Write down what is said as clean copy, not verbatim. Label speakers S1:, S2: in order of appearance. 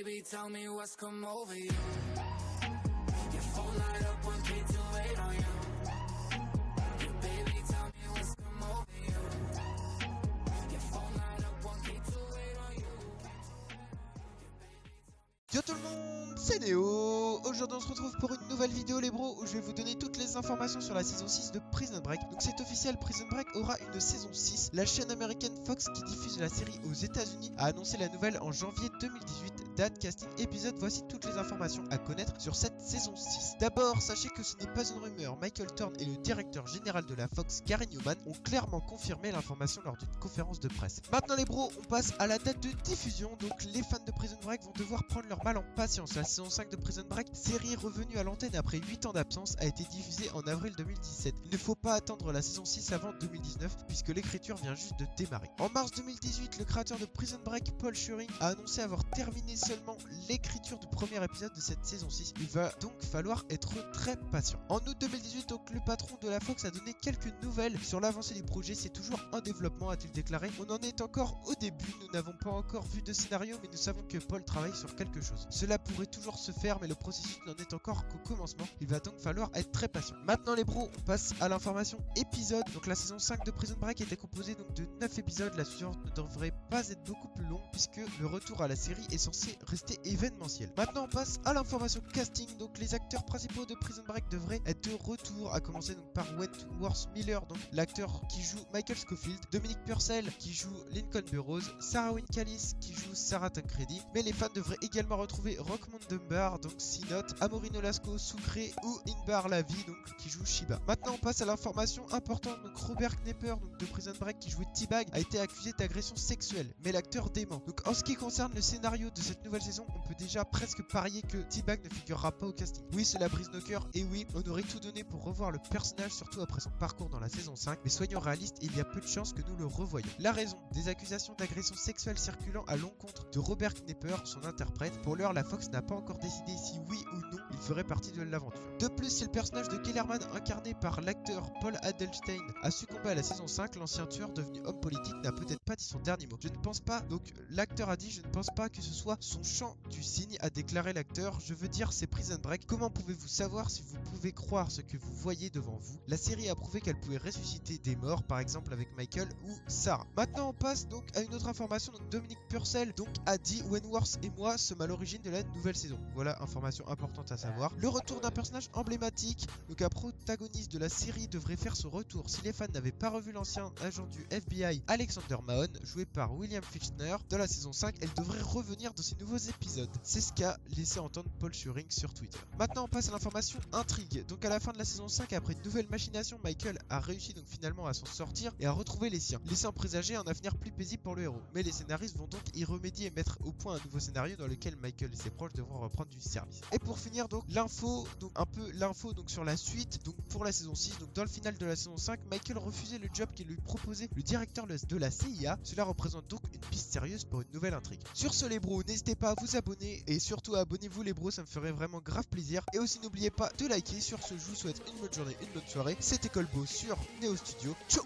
S1: baby, tell me what's come over you. Your phone light up 1K28 on you. Yeah, baby, tell me what's come over you. Your phone light up 1K28 on you.
S2: Yo tout le monde, c'est Néo. Aujourd'hui on se retrouve pour une nouvelle vidéo les bros où je vais vous donner toutes les informations sur la saison 6 de Prison Break. Donc c'est officiel, Prison Break aura une saison 6. La chaîne américaine Fox qui diffuse la série aux États-Unis a annoncé la nouvelle en janvier 2018. Date, casting, épisode, voici toutes les informations à connaître sur cette saison 6. D'abord, sachez que ce n'est pas une rumeur, Michael Thorne et le directeur général de la Fox, Gary Newman, ont clairement confirmé l'information lors d'une conférence de presse. Maintenant les bros, on passe à la date de diffusion, donc les fans de Prison Break vont devoir prendre leur mal en patience. La saison 5 de Prison Break, série revenue à l'antenne après 8 ans d'absence, a été diffusée en avril 2017. Il ne faut pas attendre la saison 6 avant 2019 puisque l'écriture vient juste de démarrer. En mars 2018, le créateur de Prison Break, Paul Scheuring, a annoncé avoir terminé seulement l'écriture du premier épisode de cette saison 6. Il va donc falloir être très patient. En août 2018, donc, le patron de la Fox a donné quelques nouvelles sur l'avancée du projet. C'est toujours en développement, a-t-il déclaré. On en est encore au début, nous n'avons pas encore vu de scénario, mais nous savons que Paul travaille sur quelque chose. Cela pourrait toujours se faire, mais le processus n'en est encore qu'au commencement. Il va donc falloir être très patient. Maintenant les bros, on passe à l'information épisode. Donc la saison 5 de Prison Break était composée donc de 9 épisodes. La suivante ne devrait pas être beaucoup plus longue puisque le retour à la série est censé rester événementiel. Maintenant on passe à l'information casting. Donc les acteurs principaux de Prison Break devraient être de retour, à commencer donc par Wentworth Miller, donc l'acteur qui joue Michael Scofield, Dominic Purcell qui joue Lincoln Burrows, Sarah Wynne Callis qui joue Sarah Tancredi, mais les fans devraient également retrouver Rockmond Dunbar, donc Sinot, Amaury Nolasco, Sucre ou Inbar Lavi, donc qui joue Shiba. Maintenant on passe à l'information importante. Donc Robert Knepper, donc de Prison Break, qui jouait T-Bag, a été accusé d'agression sexuelle, mais l'acteur dément. Donc en ce qui concerne le scénario de cette nouvelle saison, on peut déjà presque parier que T-Bag ne figurera pas au casting. Oui, cela brise nos cœurs, et oui, on aurait tout donné pour revoir le personnage, surtout après son parcours dans la saison 5, mais soyons réalistes, il y a peu de chances que nous le revoyions. La raison, des accusations d'agression sexuelle circulant à l'encontre de Robert Knepper, son interprète. Pour l'heure, la Fox n'a pas encore décidé si oui ou non il ferait partie de l'aventure. De plus, si le personnage de Kellerman incarné par l'acteur Paul Adelstein a succombé à la saison 5, l'ancien tueur devenu homme politique n'a peut-être pas dit son dernier mot. Je ne pense pas, donc l'acteur a dit, je ne pense pas que ce soit son chant du cygne, a déclaré l'acteur. Je veux dire, c'est Prison Break. Comment pouvez-vous savoir si vous pouvez croire ce que vous voyez devant vous? La série a prouvé qu'elle pouvait ressusciter des morts, par exemple avec Michael ou Sarah. Maintenant on passe donc à une autre information. Donc Dominic Purcell donc a dit, Wentworth et moi sommes à l'origine de la nouvelle saison. Voilà, information importante à savoir. Le retour d'un personnage emblématique, donc un protagoniste de la série devrait faire son retour. Si les fans n'avaient pas revu l'ancien agent du FBI Alexander Mahone, joué par William Fichtner dans la saison 5, elle devrait revenir dans ces nouveaux épisodes. C'est ce qu'a laissé entendre Paul Scheuring sur Twitter. Maintenant on passe à l'information intrigue. Donc à la fin de la saison 5, après une nouvelle machination, Michael a réussi donc finalement à s'en sortir et à retrouver les siens, laissant présager un avenir plus paisible pour le héros. Mais les scénaristes vont donc y remédier et mettre au point un nouveau scénario dans lequel Michael et ses proches devront reprendre du service. Et pour finir donc l'info donc sur la suite donc pour la saison 6. Donc dans le final de la saison 5, Michael refusait le job qu'il lui proposait le directeur de la CIA. Cela représente donc une piste sérieuse pour une nouvelle intrigue. Sur ce les bros, n'hésitez pas à vous abonner et surtout abonnez-vous les bros, ça me ferait vraiment grave plaisir. Et aussi n'oubliez pas de liker. Sur ce, je vous souhaite une bonne journée, une bonne soirée. C'était Colbo sur Néo Studio. Ciao.